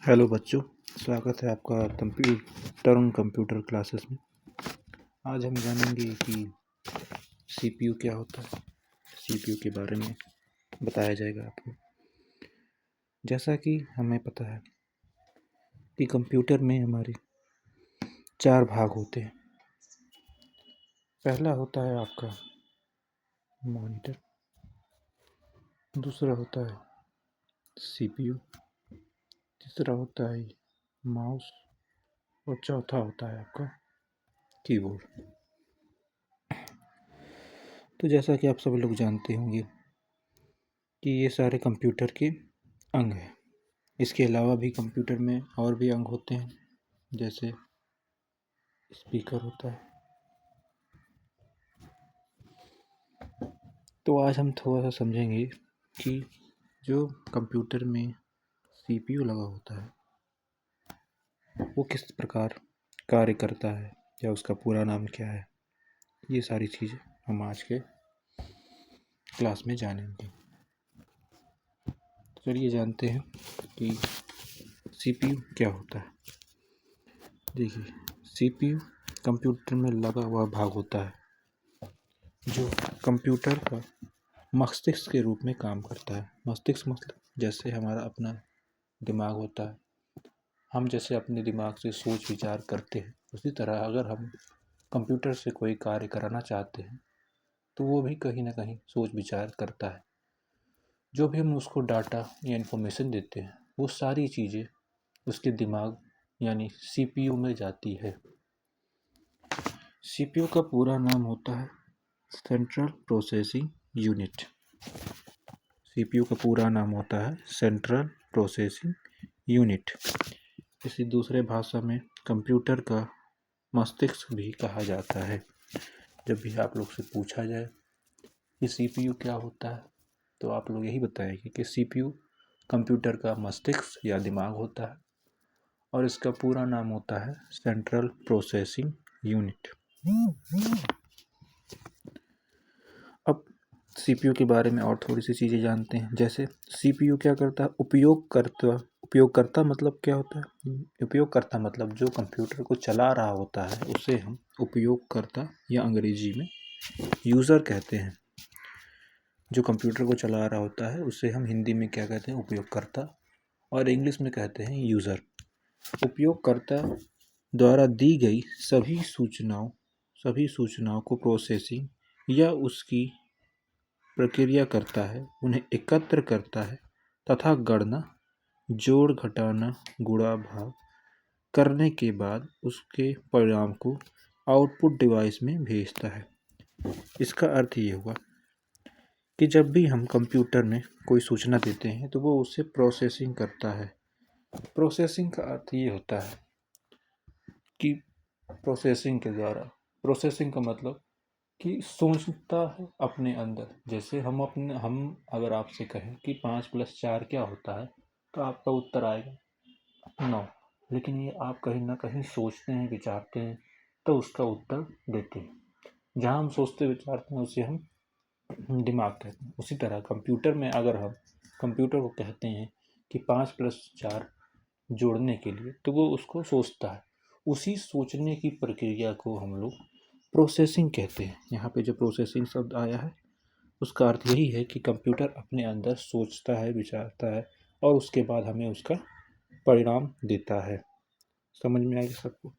Hello बच्चों, स्वागत है आपका कंप्यूटर क्लासेस में। आज हम जानेंगे कि सीपीयू क्या होता है। सीपीयू के बारे में बताया जाएगा आपको। जैसा कि हमें पता है कि कंप्यूटर में हमारे 4 भाग होते हैं। पहला होता है आपका मॉनिटर, दूसरा होता है सीपीयू, तीसरा होता है माउस और चौथा होता है आपका कीबोर्ड। तो जैसा कि आप सब लोग जानते होंगे कि ये सारे कंप्यूटर के अंग हैं। इसके अलावा भी कंप्यूटर में और भी अंग होते हैं, जैसे स्पीकर होता है। तो आज हम थोड़ा सा समझेंगे कि जो कंप्यूटर में सीपीयू लगा होता है वो किस प्रकार कार्य करता है या उसका पूरा नाम क्या है। ये सारी चीज़ें हम आज के क्लास में जानेंगे। चलिए जानते हैं कि सीपीयू क्या होता है। देखिए, सीपीयू कंप्यूटर में लगा हुआ भाग होता है जो कंप्यूटर का मस्तिष्क के रूप में काम करता है। मस्तिष्क मतलब जैसे हमारा अपना दिमाग होता है, हम जैसे अपने दिमाग से सोच विचार करते हैं, उसी तरह अगर हम कंप्यूटर से कोई कार्य कराना चाहते हैं तो वो भी कहीं ना कहीं सोच विचार करता है। जो भी हम उसको डाटा या इन्फॉर्मेशन देते हैं वो सारी चीज़ें उसके दिमाग यानी सीपीयू में जाती है। सीपीयू का पूरा नाम होता है सेंट्रल प्रोसेसिंग यूनिट। सीपीयू का पूरा नाम होता है सेंट्रल प्रोसेसिंग यूनिट। इसी दूसरे भाषा में कंप्यूटर का मस्तिष्क भी कहा जाता है। जब भी आप लोग से पूछा जाए कि सीपीयू क्या होता है तो आप लोग यही बताएंगे कि सीपीयू कंप्यूटर का मस्तिष्क या दिमाग होता है और इसका पूरा नाम होता है सेंट्रल प्रोसेसिंग यूनिट। अब सीपीयू के बारे में और थोड़ी सी चीज़ें जानते हैं। जैसे सीपीयू क्या करता है, उपयोगकर्ता मतलब क्या होता है। उपयोगकर्ता मतलब जो कंप्यूटर को चला रहा होता है उसे हम उपयोगकर्ता या अंग्रेजी में यूज़र कहते हैं। जो कंप्यूटर को चला रहा होता है उसे हम हिंदी में क्या कहते हैं, उपयोगकर्ता, और इंग्लिश में कहते हैं यूज़र। उपयोगकर्ता द्वारा दी गई सभी सूचनाओं को प्रोसेसिंग या उसकी प्रक्रिया करता है, उन्हें एकत्र करता है तथा गणना, जोड़ घटाना, गुणा भाग करने के बाद उसके परिणाम को आउटपुट डिवाइस में भेजता है। इसका अर्थ ये हुआ कि जब भी हम कंप्यूटर में कोई सूचना देते हैं तो वो उससे प्रोसेसिंग करता है। प्रोसेसिंग का अर्थ ये होता है कि प्रोसेसिंग के द्वारा, प्रोसेसिंग का मतलब कि सोचता है अपने अंदर। जैसे हम अगर आपसे कहें कि 5+4 क्या होता है तो आपका उत्तर आएगा 9, लेकिन ये आप कहीं ना कहीं सोचते हैं, विचारते हैं तो उसका उत्तर देते हैं। जहाँ हम सोचते विचारते हैं उसे हम दिमाग कहते हैं। उसी तरह कंप्यूटर में अगर हम कंप्यूटर को कहते हैं कि 5+4 जोड़ने के लिए तो वो उसको सोचता है। उसी सोचने की प्रक्रिया को हम लोग प्रोसेसिंग कहते हैं। यहाँ पे जो प्रोसेसिंग शब्द आया है उसका अर्थ यही है कि कंप्यूटर अपने अंदर सोचता है, विचारता है और उसके बाद हमें उसका परिणाम देता है। समझ में आएगा सबको।